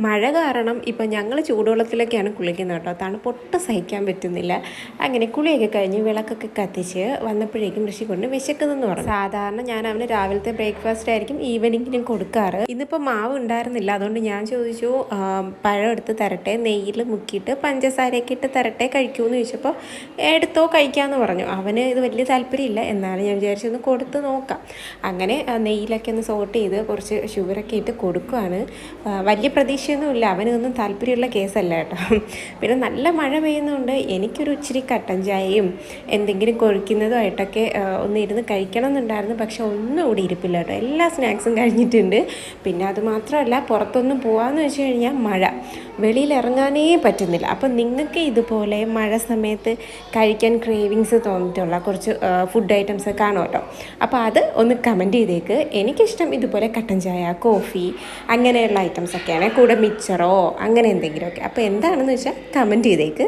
മഴ കാരണം ഇപ്പം ഞങ്ങൾ ചൂടുവെള്ളത്തിലൊക്കെയാണ് കുളിക്കുന്നത് കേട്ടോ. തണുപ്പൊട്ടും സഹിക്കാൻ പറ്റുന്നില്ല. അങ്ങനെ കുളിയൊക്കെ കഴിഞ്ഞ് വിളക്കൊക്കെ കത്തിച്ച് വന്നപ്പോഴേക്കും ഋഷിക്കൊണ്ട് വിശക്കുന്നെന്ന് പറഞ്ഞു. സാധാരണ ഞാൻ അവന് രാവിലത്തെ ബ്രേക്ക്ഫാസ്റ്റ് ആയിരിക്കും ഈവനിങ്ങിനും കൊടുക്കാറ്. ഇന്നിപ്പോൾ മാവ് ഉണ്ടായിരുന്നില്ല, അതുകൊണ്ട് ഞാൻ ചോദിച്ചു പഴം എടുത്ത് തരട്ടെ, നെയ്യിൽ മുക്കിയിട്ട് പഞ്ചസാരയൊക്കെ ഇട്ട് തരട്ടെ, കഴിക്കുമെന്ന് ചോദിച്ചപ്പോൾ എടുത്തോ കഴിക്കാമെന്ന് പറഞ്ഞു. അവന് ഇത് വലിയ താല്പര്യമില്ല, എന്നാലും ഞാൻ വിചാരിച്ചൊന്ന് കൊടുത്ത് നോക്കാം. അങ്ങനെ നെയ്യിലൊക്കെ ഒന്ന് സോട്ട് ചെയ്ത് കുറച്ച് ഷുഗറൊക്കെ ഇട്ട് കൊടുക്കുകയാണ്. വലിയ പ്രതീക്ഷയൊന്നുമില്ല, അവനൊന്നും താല്പര്യമുള്ള കേസല്ല കേട്ടോ. പിന്നെ നല്ല മഴ പെയ്യുന്നതുകൊണ്ട് എനിക്കൊരു ഇച്ചിരി കട്ടൻ ചായയും എന്തെങ്കിലും കൊഴിക്കുന്നതുമായിട്ടൊക്കെ ഒന്ന് ഇരുന്ന് കഴിക്കണം എന്നുണ്ടായിരുന്നു. പക്ഷെ ഒന്നും കൂടി ഇരിപ്പില്ല കേട്ടോ, എല്ലാ സ്നാക്സും കഴിഞ്ഞിട്ടുണ്ട്. പിന്നെ അതുമാത്രമല്ല, പുറത്തൊന്നും പോകാമെന്ന് വെച്ച് കഴിഞ്ഞാൽ മഴ, വെളിയിൽ ഇറങ്ങാനേ പറ്റുന്നില്ല. അപ്പം നിങ്ങൾക്ക് ഇതുപോലെ മഴ സമയത്ത് കഴിക്കാൻ ക്രേവിങ്സ് തോന്നിയിട്ടുള്ള കുറച്ച് ഫുഡ് ഐറ്റംസ് കാണും കേട്ടോ. അപ്പോൾ അത് ഒന്ന് കമൻറ്റ് ചെയ്തേക്ക്. എനിക്കിഷ്ടം ഇതുപോലെ കട്ടൻ ചായ, കോഫി അങ്ങനെയുള്ള ഐറ്റംസൊക്കെയാണ്, കൂടെ മിച്ചറോ അങ്ങനെ എന്തെങ്കിലുമൊക്കെ. അപ്പോൾ എന്താണെന്ന് വെച്ചാൽ കമൻറ്റ് ചെയ്തേക്ക്.